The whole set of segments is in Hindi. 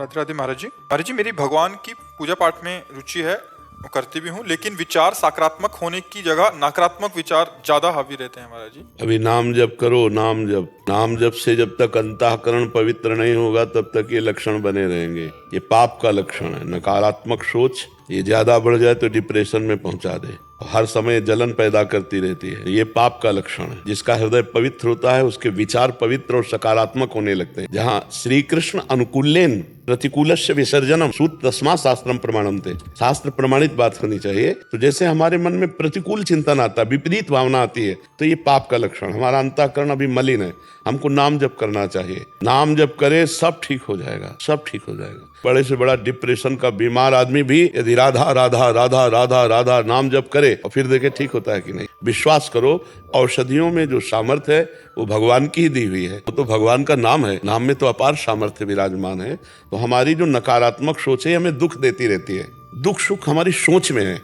राधे राधे महाराज जी। महाराज जी, मेरी भगवान की पूजा पाठ में रुचि है, वो करती भी हूँ, लेकिन विचार सकारात्मक होने की जगह नकारात्मक विचार ज्यादा हावी रहते हैं महाराज जी। अभी नाम जप करो, नाम जप से जब तक अंतःकरण पवित्र नहीं होगा तब तक ये लक्षण बने रहेंगे। ये पाप का लक्षण है। नकारात्मक सोच ये ज्यादा बढ़ जाए तो डिप्रेशन में पहुंचा दे, हर समय जलन पैदा करती रहती है। ये पाप का लक्षण है। जिसका हृदय पवित्र होता है उसके विचार पवित्र और सकारात्मक होने लगते हैं। जहाँ श्री कृष्ण अनुकूलेन प्रतिकूलस्य विसर्जनम सूत तस्मा शास्त्रम प्रमाणमते, शास्त्र प्रमाणित बात होनी चाहिए। तो जैसे हमारे मन में प्रतिकूल चिंतन आता है, विपरीत भावना आती है, तो ये पाप का लक्षण। हमारा अंतःकरण अभी मलिन है। हमको नाम जप करना चाहिए। नाम जप करे सब ठीक हो जाएगा, सब ठीक हो जाएगा। बड़े से बड़ा डिप्रेशन का बीमार आदमी भी यदि राधा राधा राधा राधा राधा नाम जप करे और फिर देखे ठीक होता है कि नहीं। विश्वास करो, औषधियों में जो सामर्थ्य है वो भगवान की ही दी हुई है। वो तो भगवान का नाम है, नाम में तो अपार सामर्थ्य विराजमान है। तो हमारी जो नकारात्मक सोच है हमें दुख देती रहती है। दुख सुख हमारी सोच में है।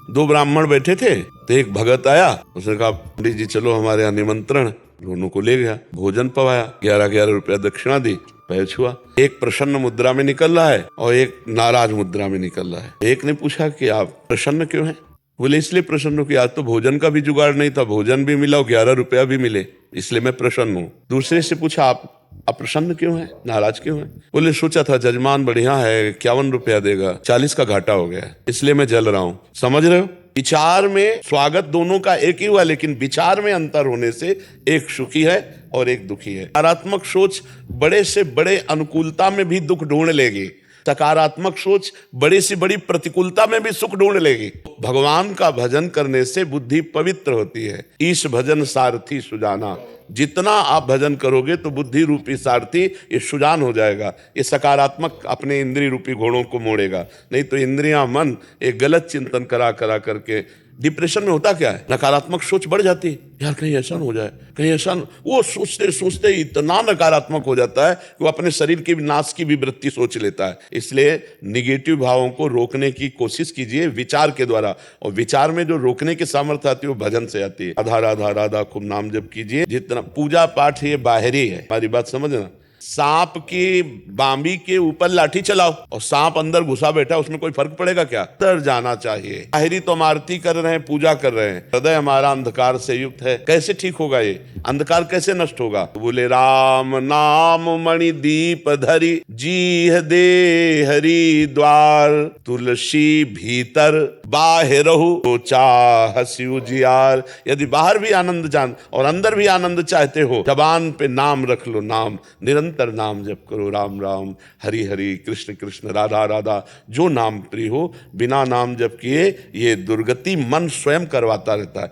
दो ब्राह्मण बैठे थे तो एक भगत आया, उसने कहा पंडित जी चलो हमारे यहाँ निमंत्रण। दोनों को ले गया, भोजन पवाया, 11-11 रुपया दक्षिणा दी, पैर छुआ। एक प्रसन्न मुद्रा में निकल रहा है और एक नाराज मुद्रा में निकल रहा है। एक ने पूछा कि आप प्रसन्न क्यों हैं? बोले इसलिए प्रसन्न हूं कि आज तो भोजन का भी जुगाड़ नहीं था, भोजन भी मिला और 11 रुपया भी मिले, इसलिए मैं प्रसन्न हूँ। दूसरे से पूछा आप प्रसन्न क्यों हैं, नाराज क्यों हैं? बोले सोचा था जजमान बढ़िया है, 51 रुपया देगा, 40 का घाटा हो गया, इसलिए मैं जल रहा हूँ। समझ रहे हो? विचार में स्वागत दोनों का एक ही हुआ, लेकिन विचार में अंतर होने से एक सुखी है और एक दुखी है। सकारात्मक सोच बड़े से बड़े अनुकूलता में भी दुख ढूंढ लेगी, सकारात्मक सोच बड़ी से बड़ी प्रतिकूलता में भी सुख ढूंढ लेगी। भगवान का भजन करने से बुद्धि पवित्र होती है। ईश भजन सारथी सुजाना, जितना आप भजन करोगे तो बुद्धि रूपी सारथी ये सुजान हो जाएगा। ये सकारात्मक अपने इंद्रिय रूपी घोड़ों को मोड़ेगा। नहीं तो इंद्रियां मन एक गलत चिंतन करा करके डिप्रेशन में होता क्या है, नकारात्मक सोच बढ़ जाती है। यार कहीं ऐसा न हो जाए, कहीं ऐसा न, वो सोचते सोचते इतना नकारात्मक हो जाता है कि वो अपने शरीर के नाश की भी वृत्ति सोच लेता है। इसलिए निगेटिव भावों को रोकने की कोशिश कीजिए विचार के द्वारा, और विचार में जो रोकने की सामर्थ्य आती है वो भजन से आती है। राधा राधा राधा खूब नाम जप कीजिए। जितना पूजा पाठ ये बाहरी है, हमारी बात समझना। सांप की बांबी के ऊपर लाठी चलाओ और सांप अंदर घुसा बैठा, उसमें कोई फर्क पड़ेगा क्या? अंदर जाना चाहिए। बाहरी तो हम आरती कर रहे हैं, पूजा कर रहे हैं, हृदय हमारा अंधकार से युक्त है, कैसे ठीक होगा? ये अंधकार कैसे नष्ट होगा? बोले राम नाम मणि दीप धरी, जीह दे हरि द्वार, तुलसी भीतर बाहरहु तो चाहसी उजियार। यदि बाहर भी आनंद जान और अंदर भी आनंद चाहते हो, जबान पे नाम रख लो, नाम निरंतर नाम जप करो। राम राम, हरि हरि, कृष्ण कृष्ण, राधा राधा, जो नाम प्रिय हो। बिना नाम जप किए ये दुर्गति मन स्वयं करवाता रहता है।